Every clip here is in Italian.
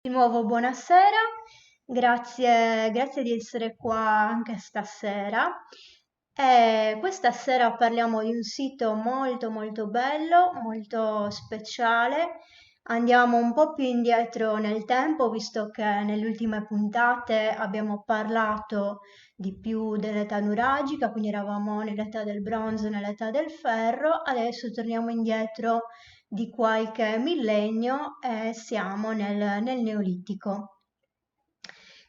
Di nuovo buonasera, grazie di essere qua anche stasera. Questa sera parliamo di un sito molto molto bello, molto speciale. Andiamo un po' più indietro nel tempo, visto che nelle ultime puntate abbiamo parlato di più dell'età nuragica, quindi eravamo nell'età del bronzo, nell'età del ferro. Adesso torniamo indietro di qualche millennio e siamo nel Neolitico.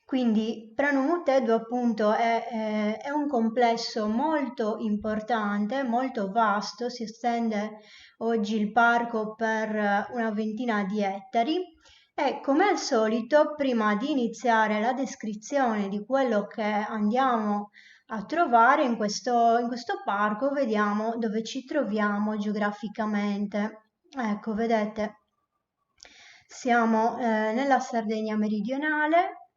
Quindi Prano Muteddu appunto è un complesso molto importante, molto vasto, si estende oggi il parco per una ventina di ettari e come al solito prima di iniziare la descrizione di quello che andiamo a trovare in questo parco, vediamo dove ci troviamo geograficamente. Ecco, vedete, siamo nella Sardegna meridionale,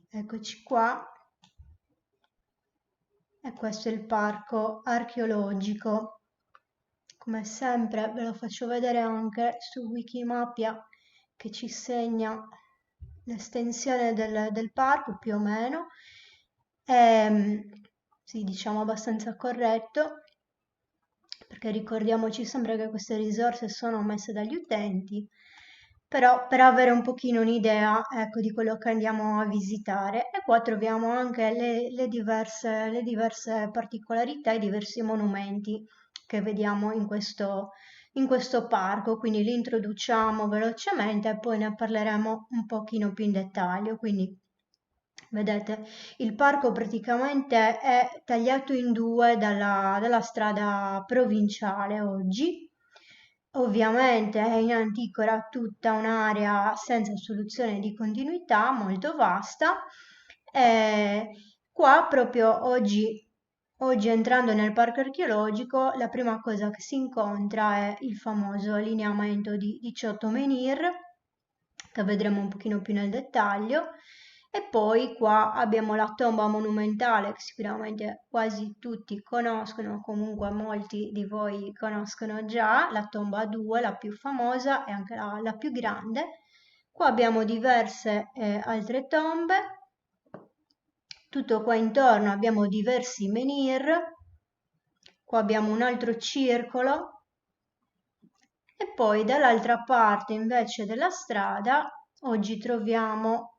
eccoci qua, e questo è il parco archeologico. Come sempre ve lo faccio vedere anche su Wikimapia che ci segna l'estensione del parco più o meno. Sì, diciamo abbastanza corretto, perché ricordiamoci sempre che queste risorse sono messe dagli utenti, però per avere un pochino un'idea, ecco, di quello che andiamo a visitare. E qua troviamo anche le diverse particolarità, i diversi monumenti che vediamo in questo parco, quindi li introduciamo velocemente e poi ne parleremo un pochino più in dettaglio. Quindi vedete, il parco praticamente è tagliato in due dalla strada provinciale oggi. Ovviamente in antico era tutta un'area senza soluzione di continuità, molto vasta. E qua proprio oggi entrando nel parco archeologico, la prima cosa che si incontra è il famoso lineamento di 18 menhir, che vedremo un pochino più nel dettaglio. E poi qua abbiamo la tomba monumentale che sicuramente quasi tutti conoscono, comunque molti di voi conoscono già, la tomba 2, la più famosa e anche la più grande. Qua abbiamo diverse altre tombe, tutto qua intorno abbiamo diversi menhir, qua abbiamo un altro circolo e poi dall'altra parte invece della strada oggi troviamo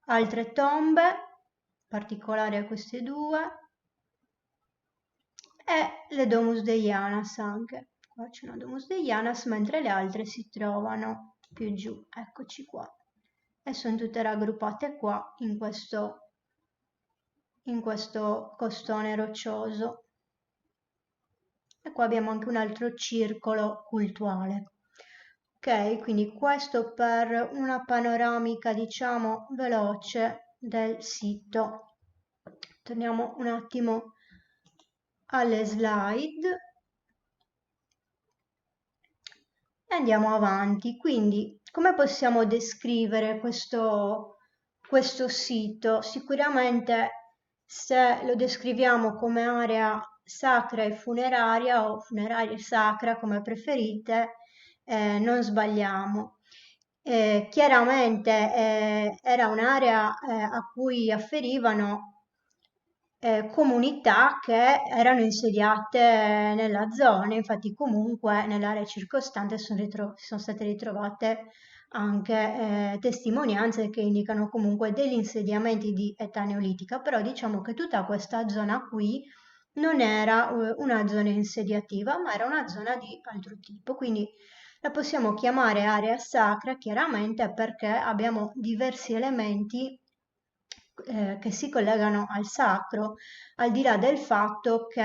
altre tombe, particolari a queste due, e le Domus Deianas anche. Qua c'è una Domus Deianas, mentre le altre si trovano più giù. Eccoci qua. E sono tutte raggruppate qua in questo costone roccioso. E qua abbiamo anche un altro circolo cultuale. Ok, quindi questo per una panoramica, diciamo, veloce del sito. Torniamo un attimo alle slide e andiamo avanti. Quindi, come possiamo descrivere questo sito? Sicuramente se lo descriviamo come area sacra e funeraria o funeraria e sacra, come preferite, non sbagliamo. Chiaramente era un'area a cui afferivano comunità che erano insediate nella zona, infatti comunque nell'area circostante sono state ritrovate anche testimonianze che indicano comunque degli insediamenti di età neolitica, però diciamo che tutta questa zona qui non era una zona insediativa, ma era una zona di altro tipo, quindi la possiamo chiamare area sacra chiaramente perché abbiamo diversi elementi che si collegano al sacro, al di là del fatto che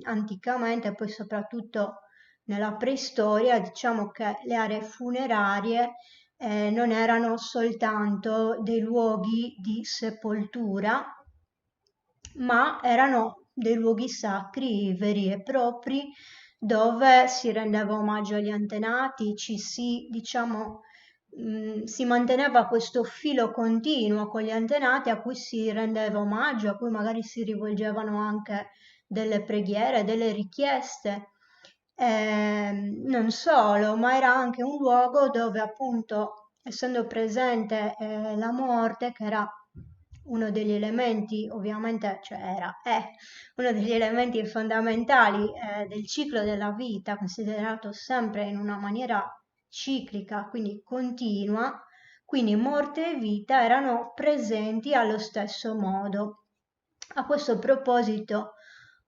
anticamente, poi soprattutto nella preistoria, diciamo che le aree funerarie non erano soltanto dei luoghi di sepoltura, ma erano dei luoghi sacri veri e propri dove si rendeva omaggio agli antenati, diciamo, si manteneva questo filo continuo con gli antenati a cui si rendeva omaggio, a cui magari si rivolgevano anche delle preghiere, delle richieste. Non solo, ma era anche un luogo dove appunto, essendo presente la morte, che era uno degli elementi, ovviamente, cioè è uno degli elementi fondamentali del ciclo della vita, considerato sempre in una maniera ciclica, quindi continua, quindi morte e vita erano presenti allo stesso modo. A questo proposito,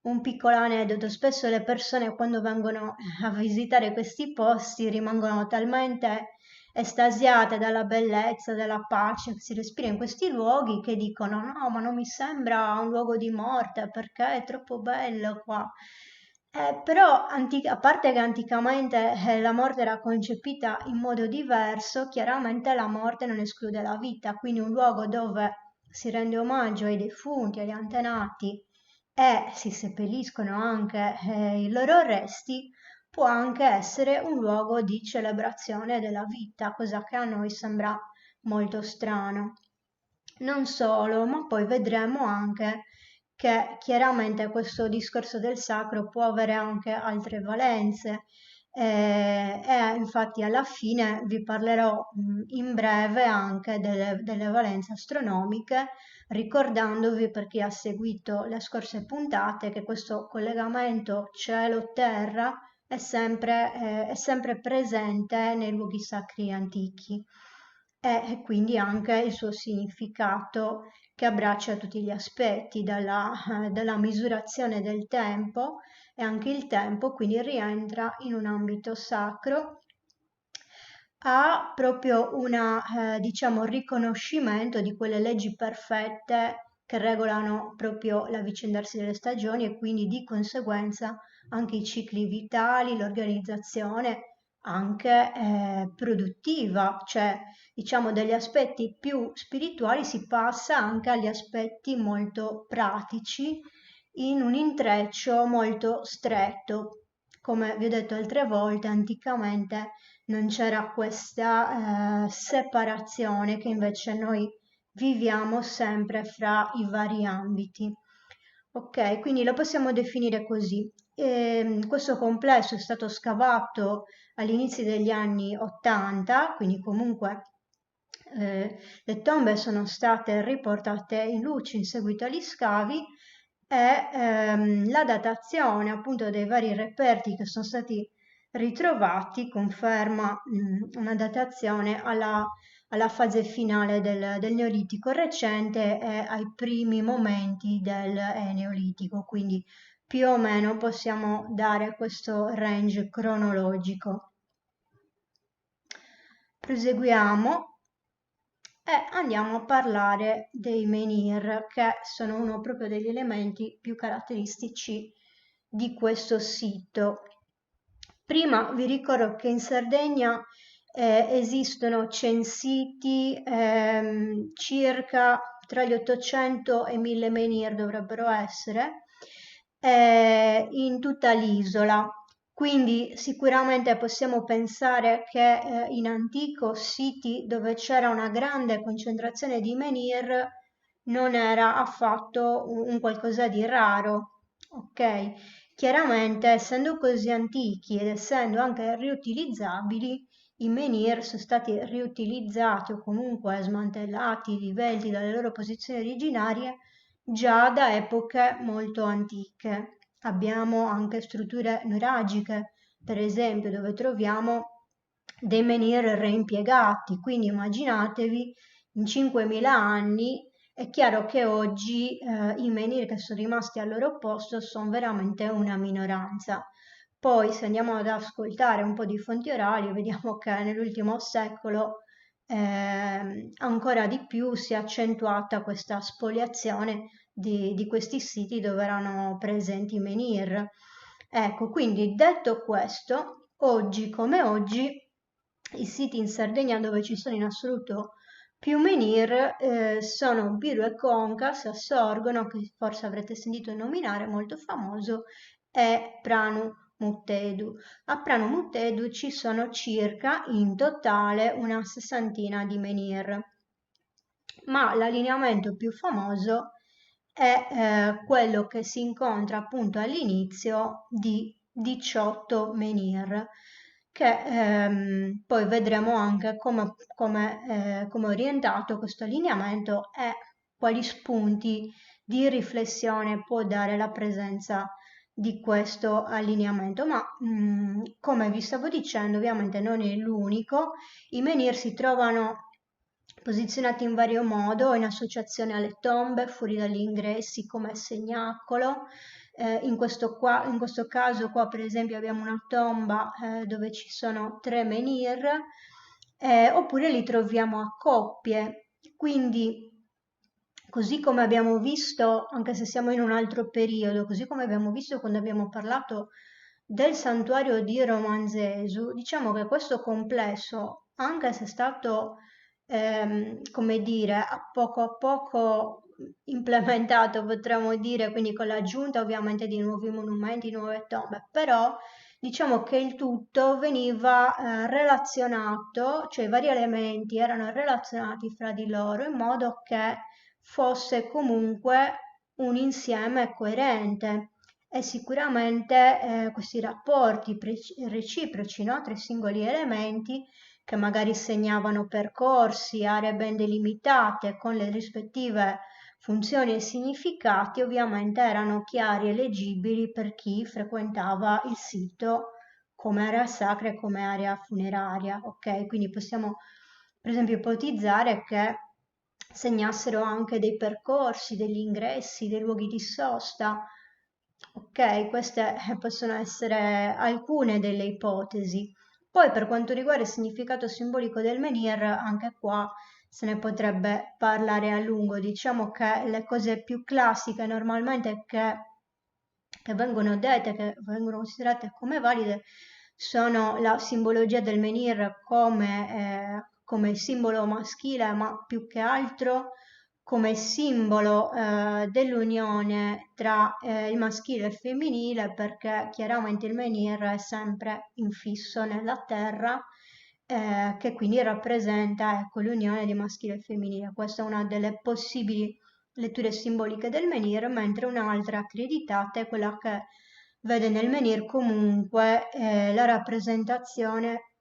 un piccolo aneddoto: spesso le persone quando vengono a visitare questi posti rimangono talmente estasiate dalla bellezza, dalla pace che si respira in questi luoghi, che dicono no, ma non mi sembra un luogo di morte perché è troppo bello qua. Però, a parte che anticamente la morte era concepita in modo diverso, chiaramente la morte non esclude la vita, quindi un luogo dove si rende omaggio ai defunti, agli antenati e si seppelliscono anche i loro resti, può anche essere un luogo di celebrazione della vita, cosa che a noi sembra molto strano. Non solo, ma poi vedremo anche che chiaramente questo discorso del sacro può avere anche altre valenze. E infatti alla fine vi parlerò in breve anche delle valenze astronomiche, ricordandovi, per chi ha seguito le scorse puntate, che questo collegamento cielo-terra è sempre presente nei luoghi sacri antichi e quindi anche il suo significato, che abbraccia tutti gli aspetti, dalla misurazione del tempo, e anche il tempo quindi rientra in un ambito sacro, ha proprio diciamo, riconoscimento di quelle leggi perfette che regolano proprio l'avvicendarsi delle stagioni e quindi di conseguenza anche i cicli vitali, l'organizzazione anche produttiva, cioè diciamo degli aspetti più spirituali si passa anche agli aspetti molto pratici in un intreccio molto stretto. Come vi ho detto altre volte, anticamente non c'era questa separazione che invece noi viviamo sempre fra i vari ambiti. Ok, quindi lo possiamo definire così. Questo complesso è stato scavato all'inizio degli anni 80, quindi comunque le tombe sono state riportate in luce in seguito agli scavi e la datazione appunto dei vari reperti che sono stati ritrovati conferma una datazione alla fase finale del Neolitico recente e ai primi momenti del Neolitico, quindi più o meno possiamo dare questo range cronologico. Proseguiamo e andiamo a parlare dei menhir, che sono uno proprio degli elementi più caratteristici di questo sito. Prima vi ricordo che in Sardegna esistono censiti circa tra gli 800 e 1000 menhir dovrebbero essere in tutta l'isola. Quindi sicuramente possiamo pensare che in antico siti dove c'era una grande concentrazione di menhir non era affatto un qualcosa di raro, ok? Chiaramente, essendo così antichi ed essendo anche riutilizzabili, i menhir sono stati riutilizzati o comunque smantellati, rivelti dalle loro posizioni originarie già da epoche molto antiche. Abbiamo anche strutture nuragiche, per esempio, dove troviamo dei menhir reimpiegati, quindi immaginatevi in 5.000 anni. È chiaro che oggi i menhir che sono rimasti al loro posto sono veramente una minoranza. Poi se andiamo ad ascoltare un po' di fonti orali, vediamo che nell'ultimo secolo ancora di più si è accentuata questa spoliazione di questi siti dove erano presenti i menhir. Ecco, quindi detto questo, oggi come oggi, i siti in Sardegna dove ci sono in assoluto più menhir sono Biru e Conca, Sassorgono, che forse avrete sentito nominare, molto famoso, e Pranu Muttedu. A Pranu Muttedu ci sono circa in totale una sessantina di menhir, ma l'allineamento più famoso è quello che si incontra appunto all'inizio di 18 menhir, che poi vedremo anche come è orientato questo allineamento e quali spunti di riflessione può dare la presenza di questo allineamento. Ma come vi stavo dicendo, ovviamente non è l'unico. I menhir si trovano posizionati in vario modo, in associazione alle tombe, fuori dagli ingressi come segnacolo. In questo caso qua per esempio abbiamo una tomba dove ci sono 3 menhir, oppure li troviamo a coppie. Quindi così come abbiamo visto, anche se siamo in un altro periodo, così come abbiamo visto quando abbiamo parlato del santuario di Romanzesu, diciamo che questo complesso, anche se è stato, come dire, a poco implementato, potremmo dire, quindi con l'aggiunta ovviamente di nuovi monumenti, nuove tombe, però diciamo che il tutto veniva relazionato, cioè i vari elementi erano relazionati fra di loro in modo che fosse comunque un insieme coerente e sicuramente questi rapporti reciproci, no, tra i singoli elementi che magari segnavano percorsi, aree ben delimitate con le rispettive funzioni e significati, ovviamente erano chiari e leggibili per chi frequentava il sito come area sacra e come area funeraria, ok? Quindi possiamo per esempio ipotizzare che segnassero anche dei percorsi, degli ingressi, dei luoghi di sosta. Ok, queste possono essere alcune delle ipotesi. Poi per quanto riguarda il significato simbolico del menhir, anche qua se ne potrebbe parlare a lungo. Diciamo che le cose più classiche normalmente che vengono dette, che vengono considerate come valide, sono la simbologia del menhir come simbolo maschile, ma più che altro come simbolo dell'unione tra il maschile e il femminile, perché chiaramente il menhir è sempre infisso nella terra, che quindi rappresenta, ecco, l'unione di maschile e femminile. Questa è una delle possibili letture simboliche del menhir, mentre un'altra accreditata è quella che vede nel menhir comunque la rappresentazione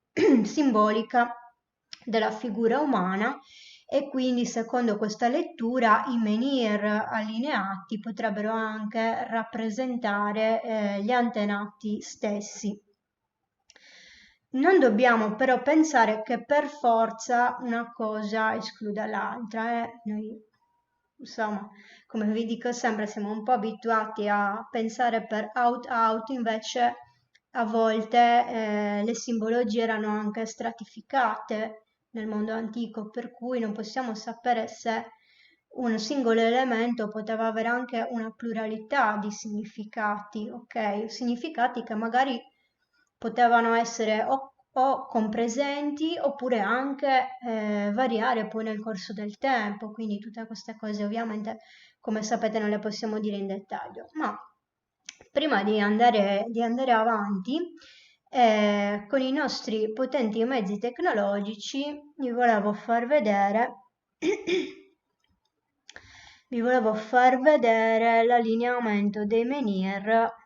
simbolica della figura umana, e quindi secondo questa lettura i menhir allineati potrebbero anche rappresentare gli antenati stessi. Non dobbiamo però pensare che per forza una cosa escluda l'altra. Noi, insomma, come vi dico sempre, siamo un po' abituati a pensare per out, invece a volte le simbologie erano anche stratificate nel mondo antico, per cui non possiamo sapere se un singolo elemento poteva avere anche una pluralità di significati, ok? Significati che magari potevano essere o compresenti oppure anche variare poi nel corso del tempo, quindi tutte queste cose ovviamente, come sapete, non le possiamo dire in dettaglio. Ma prima di andare avanti, con i nostri potenti mezzi tecnologici, vi volevo far vedere l'allineamento dei menhir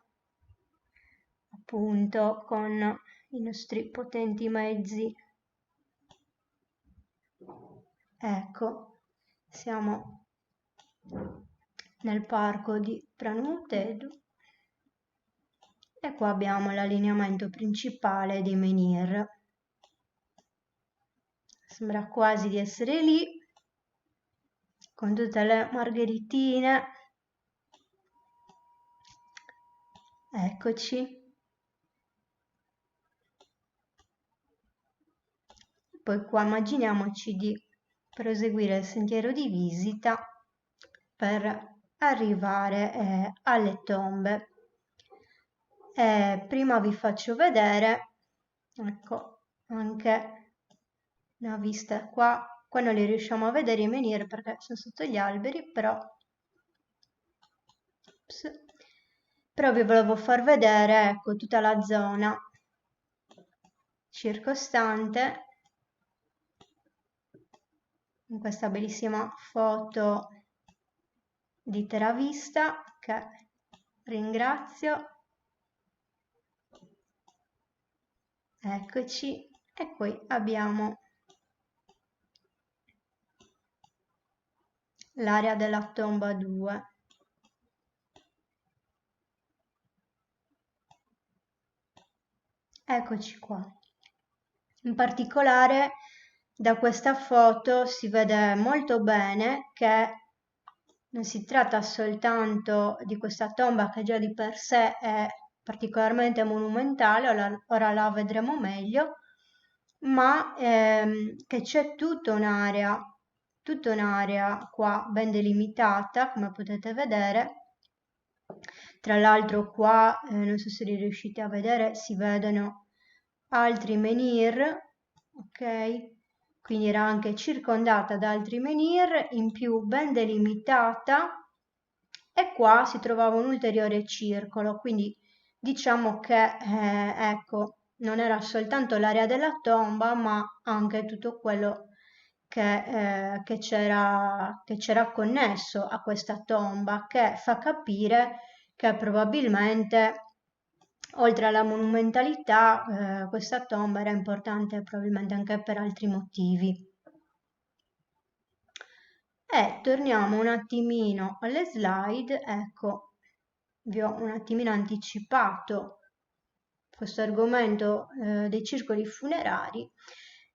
appunto con i nostri potenti mezzi. Ecco, siamo nel parco di Pranutedu e qua abbiamo l'allineamento principale dei menhir. Sembra quasi di essere lì, con tutte le margheritine. Eccoci. Poi qua immaginiamoci di proseguire il sentiero di visita per arrivare alle tombe. Prima vi faccio vedere, ecco, anche una vista qua. Qua non li riusciamo a vedere i menhir perché sono sotto gli alberi, però vi volevo far vedere, ecco, tutta la zona circostante in questa bellissima foto di Teravista che ringrazio. Eccoci, e poi abbiamo l'area della tomba 2. Eccoci qua. In particolare da questa foto si vede molto bene che non si tratta soltanto di questa tomba che già di per sé è particolarmente monumentale, ora la vedremo meglio, ma che c'è tutta un'area qua ben delimitata, come potete vedere. Tra l'altro qua, non so se li riuscite a vedere, si vedono altri menhir, ok? Quindi era anche circondata da altri menhir, in più ben delimitata, e qua si trovava un ulteriore circolo, quindi diciamo che ecco, non era soltanto l'area della tomba, ma anche tutto quello che c'era connesso a questa tomba, che fa capire che probabilmente, oltre alla monumentalità, questa tomba era importante probabilmente anche per altri motivi. E torniamo un attimino alle slide, ecco, vi ho un attimino anticipato questo argomento dei circoli funerari,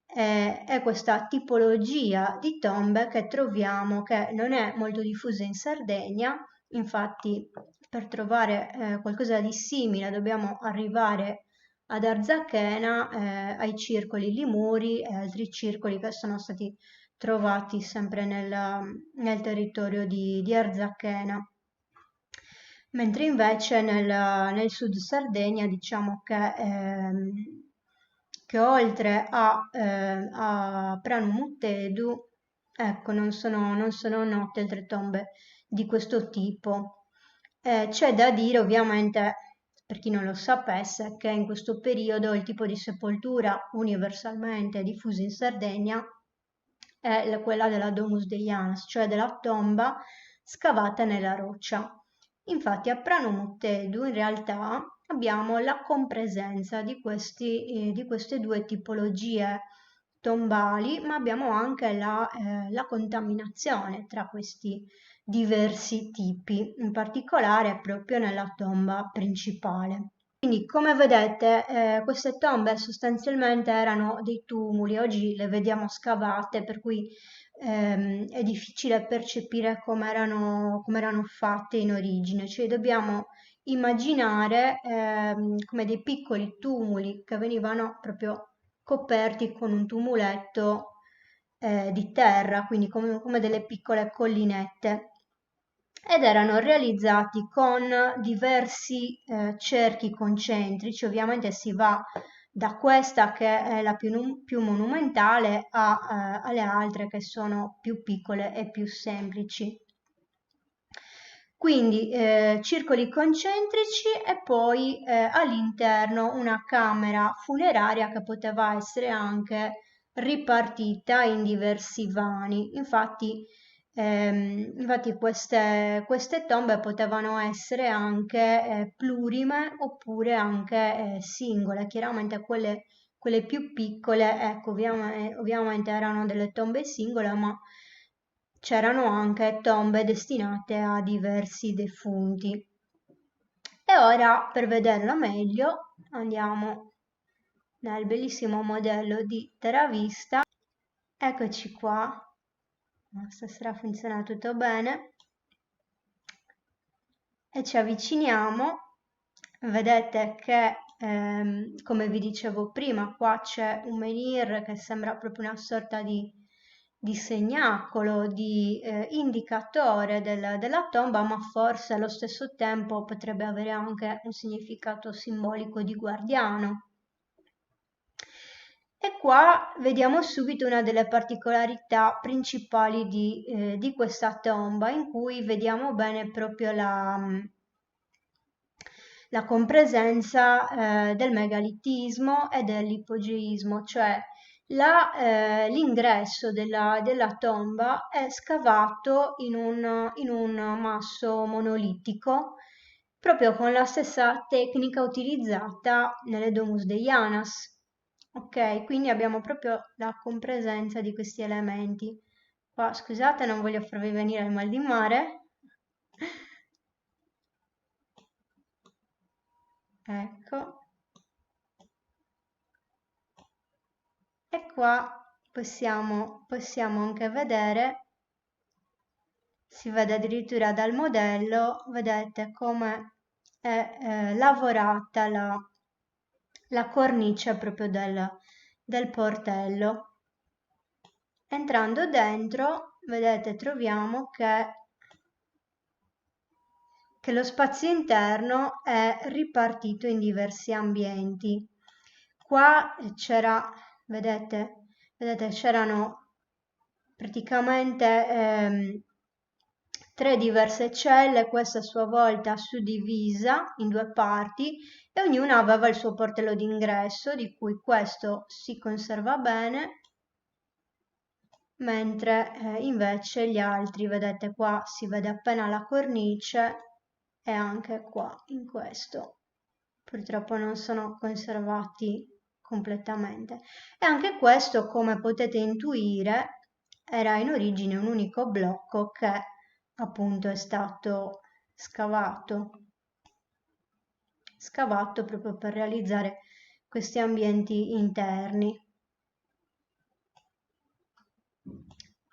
è questa tipologia di tombe che troviamo, che non è molto diffusa in Sardegna. Infatti per trovare qualcosa di simile dobbiamo arrivare ad Arzachena, ai circoli Limuri e altri circoli che sono stati trovati sempre nel territorio di Arzachena. Mentre invece nel sud Sardegna diciamo che oltre a Pranu Muttedu, ecco, non sono note altre tombe di questo tipo. C'è da dire ovviamente, per chi non lo sapesse, che in questo periodo il tipo di sepoltura universalmente diffusa in Sardegna è quella della Domus Deianas, cioè della tomba scavata nella roccia. Infatti a Prano Muttedu in realtà abbiamo la compresenza di queste due tipologie tombali, ma abbiamo anche la contaminazione tra questi diversi tipi, in particolare proprio nella tomba principale. Quindi, come vedete, queste tombe sostanzialmente erano dei tumuli, oggi le vediamo scavate, per cui è difficile percepire come erano fatte in origine, cioè dobbiamo immaginare come dei piccoli tumuli che venivano proprio coperti con un tumuletto di terra, quindi come delle piccole collinette, ed erano realizzati con diversi cerchi concentrici. Ovviamente si va da questa che è la più monumentale alle altre che sono più piccole e più semplici. Quindi circoli concentrici e poi all'interno una camera funeraria che poteva essere anche ripartita in diversi vani. Infatti queste tombe potevano essere anche plurime oppure anche singole. Chiaramente quelle più piccole, ecco, ovviamente erano delle tombe singole, ma c'erano anche tombe destinate a diversi defunti. E ora, per vederla meglio, andiamo nel bellissimo modello di TerraVista. Eccoci qua. Stasera funziona tutto bene. E ci avviciniamo. Vedete che, come vi dicevo prima, qua c'è un menhir che sembra proprio una sorta di segnacolo, di indicatore della tomba, ma forse allo stesso tempo potrebbe avere anche un significato simbolico di guardiano. E qua vediamo subito una delle particolarità principali di questa tomba, in cui vediamo bene proprio la compresenza del megalitismo e dell'ipogeismo, cioè l'ingresso della tomba è scavato in un masso monolitico, proprio con la stessa tecnica utilizzata nelle Domus Deianas. Ok, quindi abbiamo proprio la compresenza di questi elementi. Qua, scusate, non voglio farvi venire il mal di mare. Ecco. E qua possiamo anche vedere, si vede addirittura dal modello, vedete come è lavorata la cornice proprio del portello. Entrando dentro, vedete, troviamo che lo spazio interno è ripartito in diversi ambienti. Qua c'era, vedete, c'erano praticamente tre diverse celle, questa a sua volta suddivisa in due parti e ognuna aveva il suo portello d'ingresso, di cui questo si conserva bene, mentre invece gli altri, vedete qua, si vede appena la cornice e anche qua in questo purtroppo non sono conservati completamente. E anche questo, come potete intuire, era in origine un unico blocco che appunto è stato scavato proprio per realizzare questi ambienti interni.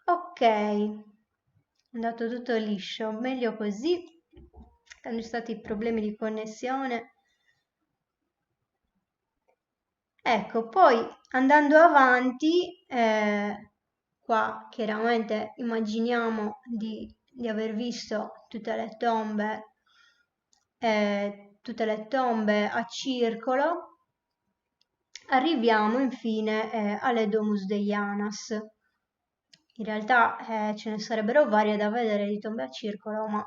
Ok, è andato tutto liscio, meglio così, hanno stati problemi di connessione. Ecco, poi andando avanti, qua chiaramente immaginiamo di aver visto tutte le tombe a circolo. Arriviamo infine alle Domus Deianas. In realtà ce ne sarebbero varie da vedere di tombe a circolo, ma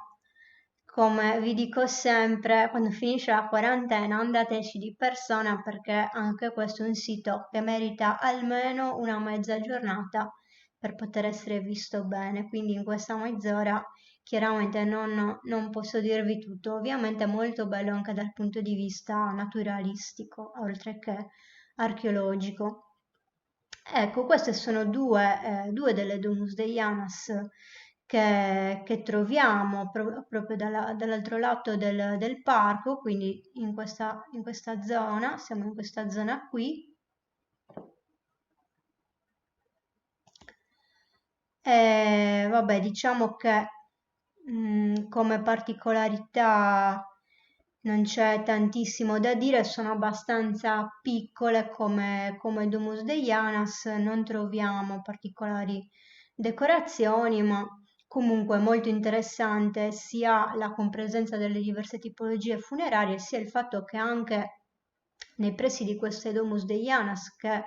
come vi dico sempre, quando finisce la quarantena andateci di persona perché anche questo è un sito che merita almeno una mezza giornata per poter essere visto bene. Quindi in questa mezz'ora chiaramente non posso dirvi tutto. Ovviamente è molto bello anche dal punto di vista naturalistico, oltre che archeologico. Ecco, queste sono due delle Domus Deianas che troviamo proprio dall'altro lato del parco, quindi in questa zona, siamo in questa zona qui. E vabbè, diciamo che come particolarità non c'è tantissimo da dire, sono abbastanza piccole come Domus Deianas, non troviamo particolari decorazioni, ma comunque molto interessante sia la compresenza delle diverse tipologie funerarie, sia il fatto che anche nei pressi di queste Domus Deianas, che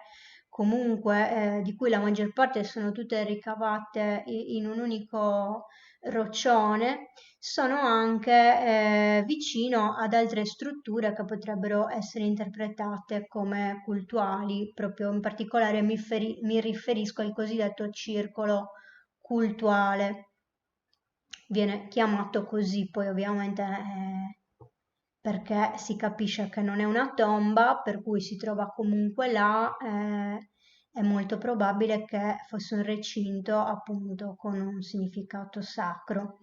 comunque di cui la maggior parte sono tutte ricavate in un unico roccione, sono anche vicino ad altre strutture che potrebbero essere interpretate come cultuali, proprio in particolare mi riferisco al cosiddetto circolo cultuale. Viene chiamato così, poi ovviamente perché si capisce che non è una tomba, per cui si trova comunque là, è molto probabile che fosse un recinto appunto con un significato sacro.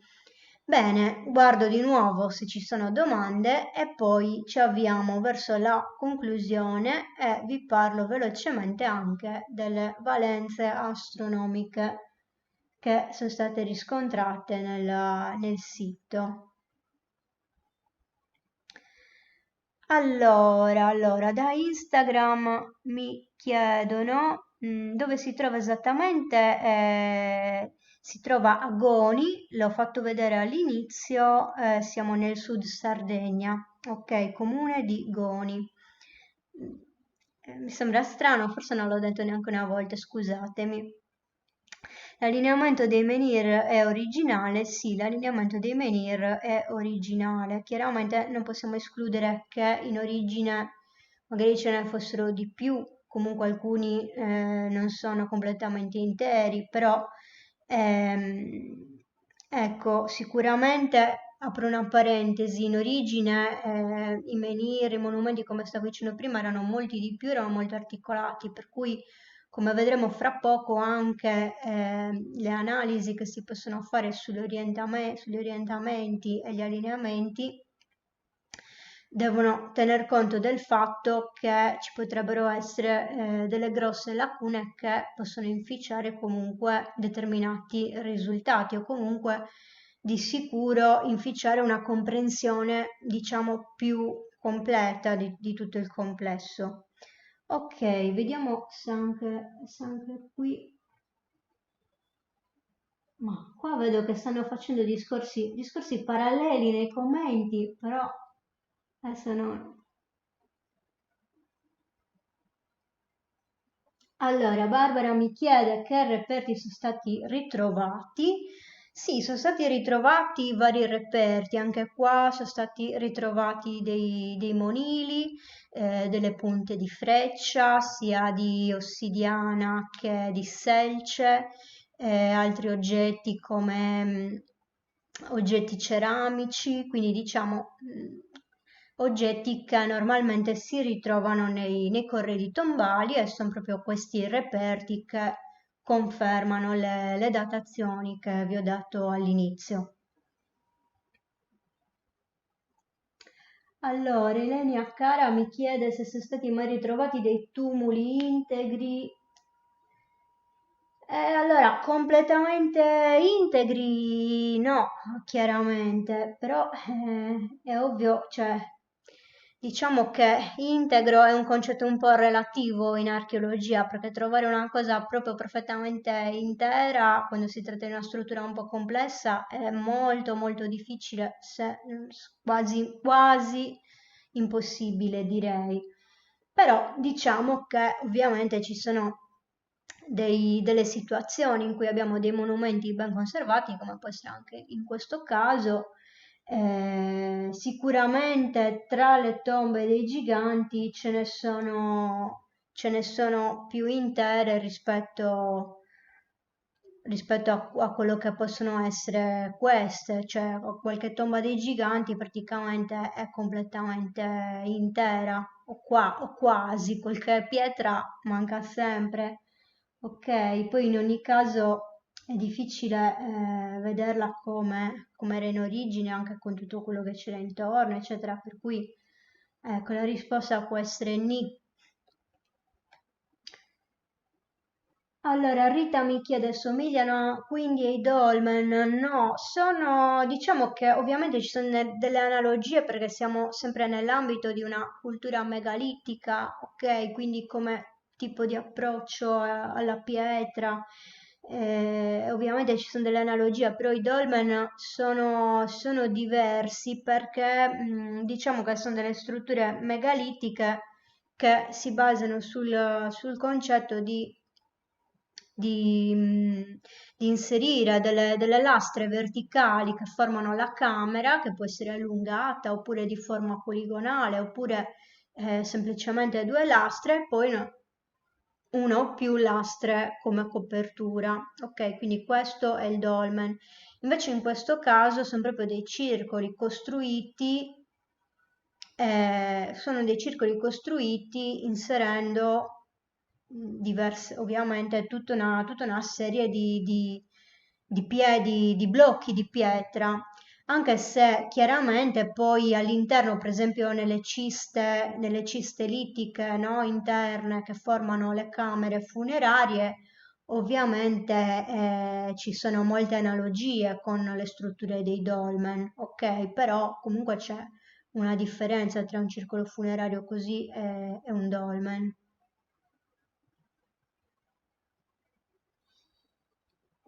Bene, guardo di nuovo se ci sono domande e poi ci avviamo verso la conclusione e vi parlo velocemente anche delle valenze astronomiche che sono state riscontrate nel sito. Allora, da Instagram mi chiedono dove si trova esattamente. Si trova a Goni, l'ho fatto vedere all'inizio, siamo nel sud Sardegna, ok, comune di Goni. Mi sembra strano, forse non l'ho detto neanche una volta, scusatemi. L'allineamento dei menhir è originale? Sì, l'allineamento dei menhir è originale. Chiaramente non possiamo escludere che in origine magari ce ne fossero di più, comunque alcuni non sono completamente interi, però ecco, sicuramente apro una parentesi, in origine i menhir, i monumenti, come stavo dicendo prima, erano molti di più, erano molto articolati, per cui come vedremo fra poco anche le analisi che si possono fare sugli orientamenti e gli allineamenti devono tener conto del fatto che ci potrebbero essere delle grosse lacune che possono inficiare comunque determinati risultati o comunque di sicuro inficiare una comprensione, diciamo, più completa di tutto il complesso. Ok, vediamo se anche qui. Ma qua vedo che stanno facendo discorsi paralleli nei commenti, però adesso no. Allora, Barbara mi chiede che reperti sono stati ritrovati. Sì, sono stati ritrovati vari reperti, anche qua sono stati ritrovati dei monili, delle punte di freccia, sia di ossidiana che di selce, altri oggetti come oggetti ceramici, quindi diciamo oggetti che normalmente si ritrovano nei corredi tombali e sono proprio questi reperti che confermano le datazioni che vi ho dato all'inizio. Allora, Ilenia cara mi chiede se sono stati mai ritrovati dei tumuli integri. Allora, completamente integri no, chiaramente, però è ovvio, cioè, diciamo che integro è un concetto un po' relativo in archeologia, perché trovare una cosa proprio perfettamente intera, quando si tratta di una struttura un po' complessa, è molto molto difficile, se quasi quasi impossibile, direi. Però diciamo che ovviamente ci sono delle situazioni in cui abbiamo dei monumenti ben conservati, come può essere anche in questo caso. Sicuramente tra le tombe dei giganti ce ne sono più intere rispetto a quello che possono essere queste, cioè qualche tomba dei giganti praticamente è completamente intera, o quasi, qualche pietra manca sempre. Ok, poi in ogni caso è difficile vederla come era in origine, anche con tutto quello che c'era intorno, eccetera, per cui ecco, la risposta può essere ni. Allora, Rita mi chiede, somigliano quindi ai dolmen? No, diciamo che ovviamente ci sono delle analogie perché siamo sempre nell'ambito di una cultura megalittica, ok? Quindi come tipo di approccio alla pietra, ovviamente ci sono delle analogie, però i dolmen sono diversi perché diciamo che sono delle strutture megalitiche che si basano sul concetto di inserire delle lastre verticali che formano la camera, che può essere allungata oppure di forma poligonale, oppure semplicemente due lastre, e poi una o più lastre come copertura. Ok, quindi questo è il dolmen. Invece in questo caso sono proprio dei circoli costruiti, sono dei circoli costruiti inserendo ovviamente tutta una serie di piedi, di blocchi di pietra, anche se chiaramente poi all'interno, per esempio nelle ciste littiche, no, interne che formano le camere funerarie, ovviamente ci sono molte analogie con le strutture dei dolmen, ok? Però comunque c'è una differenza tra un circolo funerario così e un dolmen.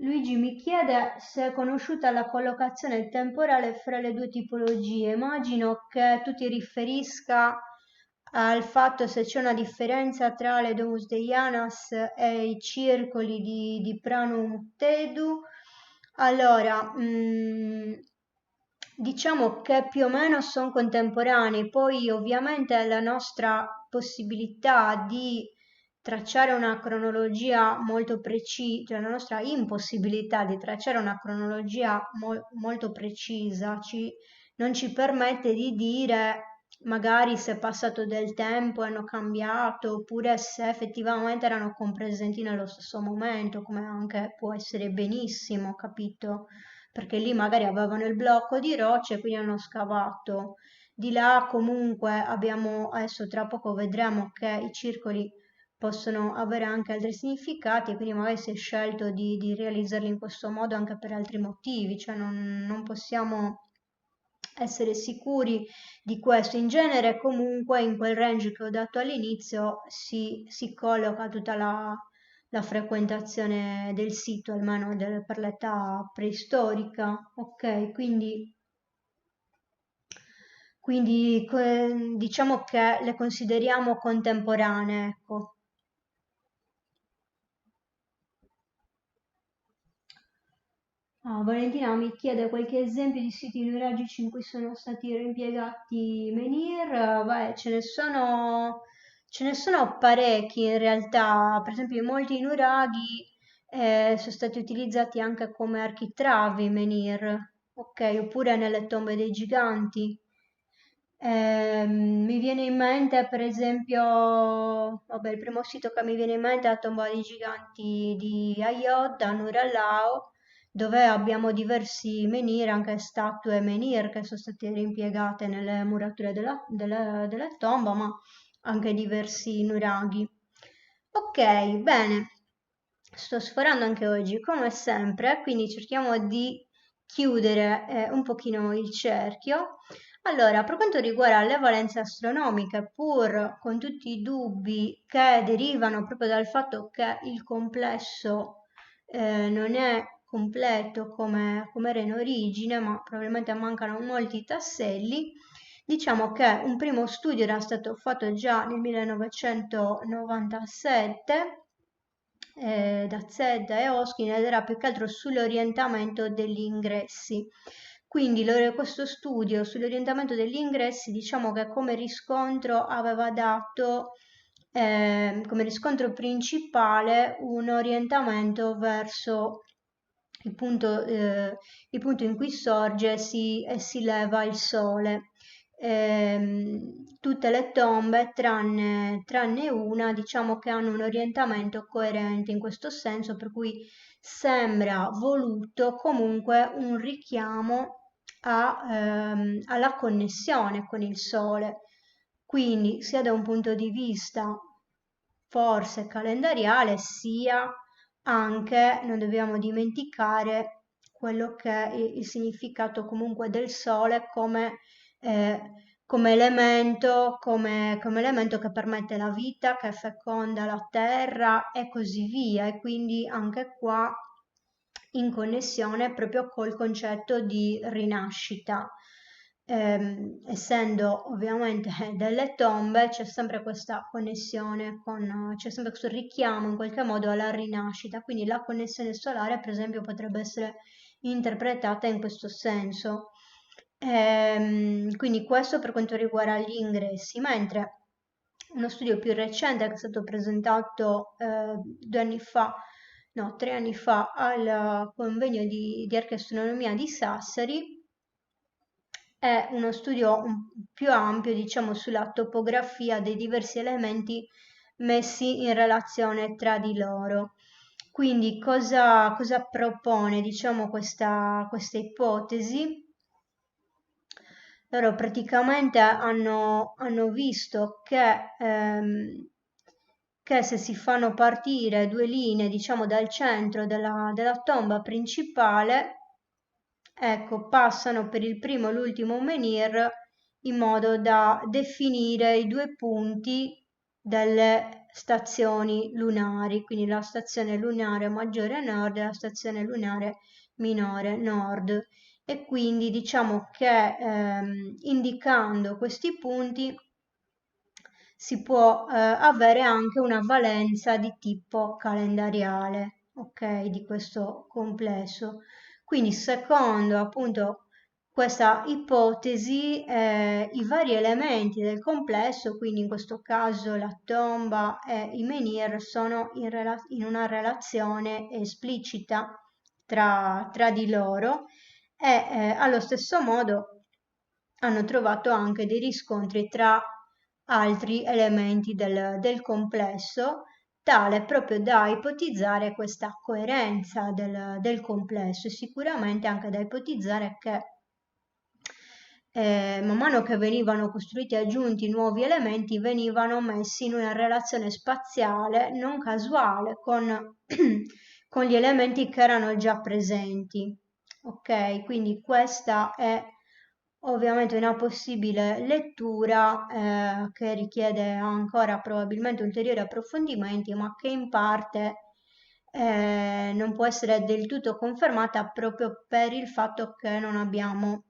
Luigi mi chiede se è conosciuta la collocazione temporale fra le due tipologie. Immagino che tu ti riferisca al fatto se c'è una differenza tra le Domus Deianas e i circoli di Pranum Tedu. Allora, diciamo che più o meno sono contemporanei, poi ovviamente la nostra possibilità di tracciare una cronologia molto precisa, cioè la nostra impossibilità di tracciare una cronologia molto precisa non ci permette di dire magari se è passato del tempo e hanno cambiato, oppure se effettivamente erano compresenti nello stesso momento, come anche può essere benissimo, capito? Perché lì magari avevano il blocco di rocce e quindi hanno scavato. Di là comunque abbiamo, adesso tra poco vedremo che i circoli possono avere anche altri significati e quindi magari si è scelto di realizzarli in questo modo anche per altri motivi, cioè non possiamo essere sicuri di questo. In genere comunque in quel range che ho dato all'inizio si colloca tutta la frequentazione del sito, almeno per l'età preistorica, ok? Quindi diciamo che le consideriamo contemporanee, ecco. Ah, Valentina mi chiede qualche esempio di siti nuragici in cui sono stati reimpiegati menhir. Beh, ce ne sono parecchi in realtà. Per esempio, in molti nuraghi sono stati utilizzati anche come architravi i menhir, ok? Oppure nelle tombe dei giganti. Mi viene in mente, per esempio, vabbè, il primo sito che mi viene in mente è la tomba dei giganti di Ayod, a Nur al-Lao, dove abbiamo diversi menhir, anche statue menhir che sono state rimpiegate nelle murature della tomba, ma anche diversi nuraghi. Ok, bene, sto sforando anche oggi, come sempre, quindi cerchiamo di chiudere un pochino il cerchio. Allora, per quanto riguarda le valenze astronomiche, pur con tutti i dubbi che derivano proprio dal fatto che il complesso non è completo come era in origine, ma probabilmente mancano molti tasselli, diciamo che un primo studio era stato fatto già nel 1997 da Zedda e Hoskin ed era più che altro sull'orientamento degli ingressi. Quindi questo studio sull'orientamento degli ingressi diciamo che come riscontro aveva dato come riscontro principale un orientamento verso il punto in cui sorge e si leva il sole. Tutte le tombe, tranne una, diciamo che hanno un orientamento coerente in questo senso, per cui sembra voluto comunque un richiamo alla connessione con il Sole. Quindi sia da un punto di vista forse calendariale, sia anche, non dobbiamo dimenticare quello che è il significato comunque del Sole eh, come elemento che permette la vita, che feconda la terra e così via. E quindi anche qua in connessione proprio col concetto di rinascita. Essendo ovviamente delle tombe, c'è sempre questa connessione c'è sempre questo richiamo in qualche modo alla rinascita, quindi la connessione solare, per esempio, potrebbe essere interpretata in questo senso. Quindi questo per quanto riguarda gli ingressi, mentre uno studio più recente che è stato presentato 2 anni fa, no, 3 anni fa al convegno di archeastronomia di Sassari, è uno studio più ampio, diciamo, sulla topografia dei diversi elementi messi in relazione tra di loro. Quindi cosa propone, diciamo, questa ipotesi? Loro praticamente hanno visto che se si fanno partire 2 linee, diciamo, dal centro della tomba principale, ecco, passano per il primo e l'ultimo menhir in modo da definire i 2 punti delle stazioni lunari, quindi la stazione lunare maggiore a nord e la stazione lunare minore nord. E quindi diciamo che indicando questi punti si può avere anche una valenza di tipo calendariale, ok, di questo complesso. Quindi secondo appunto questa ipotesi, i vari elementi del complesso, quindi in questo caso la tomba e i menhir, sono in una relazione esplicita tra di loro e allo stesso modo hanno trovato anche dei riscontri tra altri elementi del complesso, tale proprio da ipotizzare questa coerenza del complesso e sicuramente anche da ipotizzare che man mano che venivano costruiti e aggiunti nuovi elementi, venivano messi in una relazione spaziale non casuale con, con gli elementi che erano già presenti. Ok, quindi questa è ovviamente una possibile lettura che richiede ancora probabilmente ulteriori approfondimenti, ma che in parte non può essere del tutto confermata proprio per il fatto che non abbiamo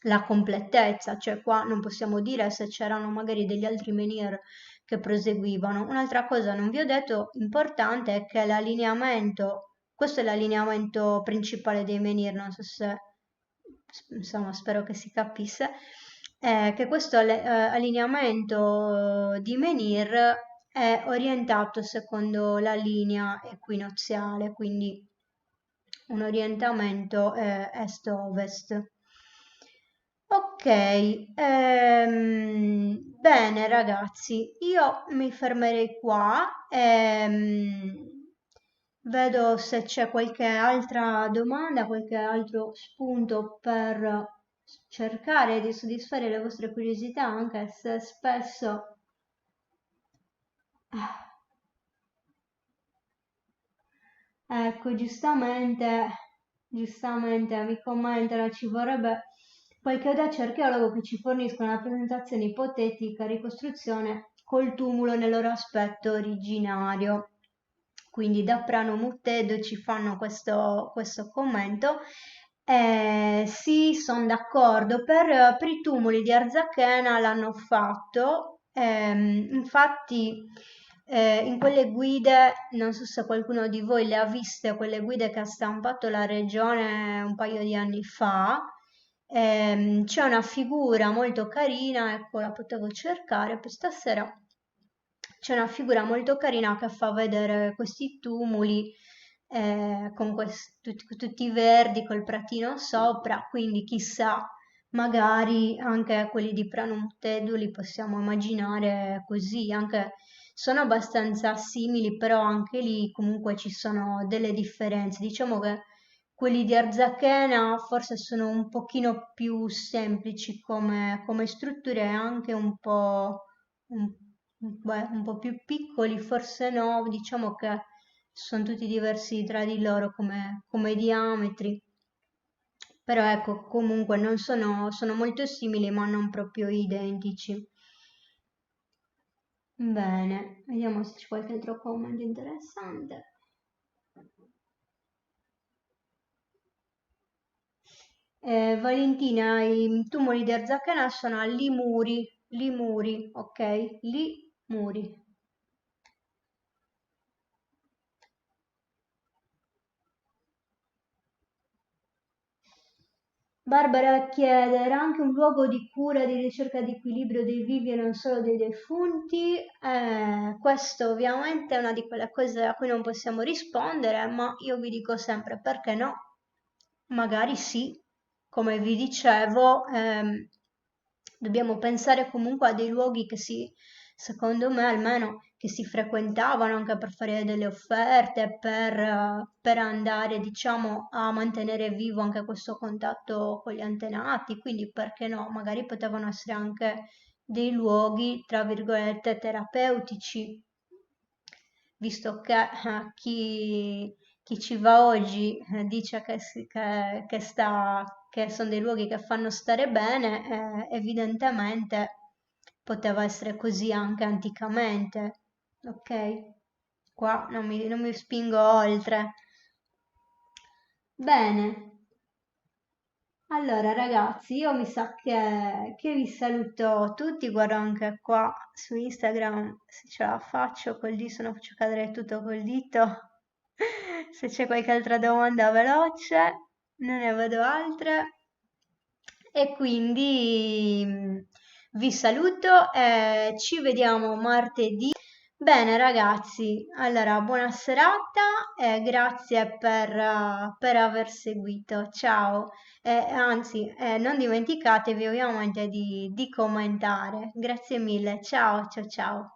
la completezza, cioè qua non possiamo dire se c'erano magari degli altri menhir che proseguivano. Un'altra cosa non vi ho detto importante è che l'allineamento, questo è l'allineamento principale dei menhir, non so se, insomma, spero che si capisse, che questo allineamento di menhir è orientato secondo la linea equinoziale, quindi un orientamento est-ovest. Ok, bene ragazzi, io mi fermerei qua. Vedo se c'è qualche altra domanda, qualche altro spunto per cercare di soddisfare le vostre curiosità, anche se spesso ecco, giustamente mi commentano, ci vorrebbe qualche audace archeologo che ci fornisca una presentazione ipotetica ricostruzione col tumulo nel loro aspetto originario. Quindi da Prano Muttedo ci fanno questo commento. Sì, sono d'accordo. Per i tumuli di Arzachena l'hanno fatto. Infatti, in quelle guide, non so se qualcuno di voi le ha viste, quelle guide che ha stampato la regione un paio di anni fa. C'è una figura molto carina, ecco, la potevo cercare per stasera. C'è una figura molto carina che fa vedere questi tumuli con tutti verdi col pratino sopra, quindi chissà, magari anche quelli di Prano Mutteddu li possiamo immaginare così, anche sono abbastanza simili, però anche lì comunque ci sono delle differenze. Diciamo che quelli di Arzachena forse sono un pochino più semplici come strutture e anche un, un po' più piccoli, forse no, diciamo che sono tutti diversi tra di loro come diametri. Però ecco, comunque non sono molto simili, ma non proprio identici. Bene, vediamo se c'è qualche altro comment interessante. Valentina, i tumuli di Arzachena sono a Limuri, ok? Limuri. Barbara chiede, era anche un luogo di cura e di ricerca di equilibrio dei vivi e non solo dei defunti. Questo ovviamente è una di quelle cose a cui non possiamo rispondere, ma io vi dico sempre perché no? Magari sì, come vi dicevo, dobbiamo pensare comunque a dei luoghi secondo me almeno, che si frequentavano anche per fare delle offerte, per andare, diciamo, a mantenere vivo anche questo contatto con gli antenati, quindi perché no? Magari potevano essere anche dei luoghi, tra virgolette, terapeutici, visto che chi ci va oggi dice che sono dei luoghi che fanno stare bene, evidentemente poteva essere così anche anticamente, ok? Qua non mi spingo oltre. Bene, allora ragazzi, io mi sa che vi saluto tutti, guardo anche qua su Instagram se ce la faccio col dito, se no faccio cadere tutto col dito. Se c'è qualche altra domanda veloce. non ne vedo altre. E quindi vi saluto e ci vediamo martedì. Bene ragazzi, allora buona serata e grazie per aver seguito. Ciao. Anzi, non dimenticatevi ovviamente di commentare. Grazie mille. Ciao, ciao, ciao.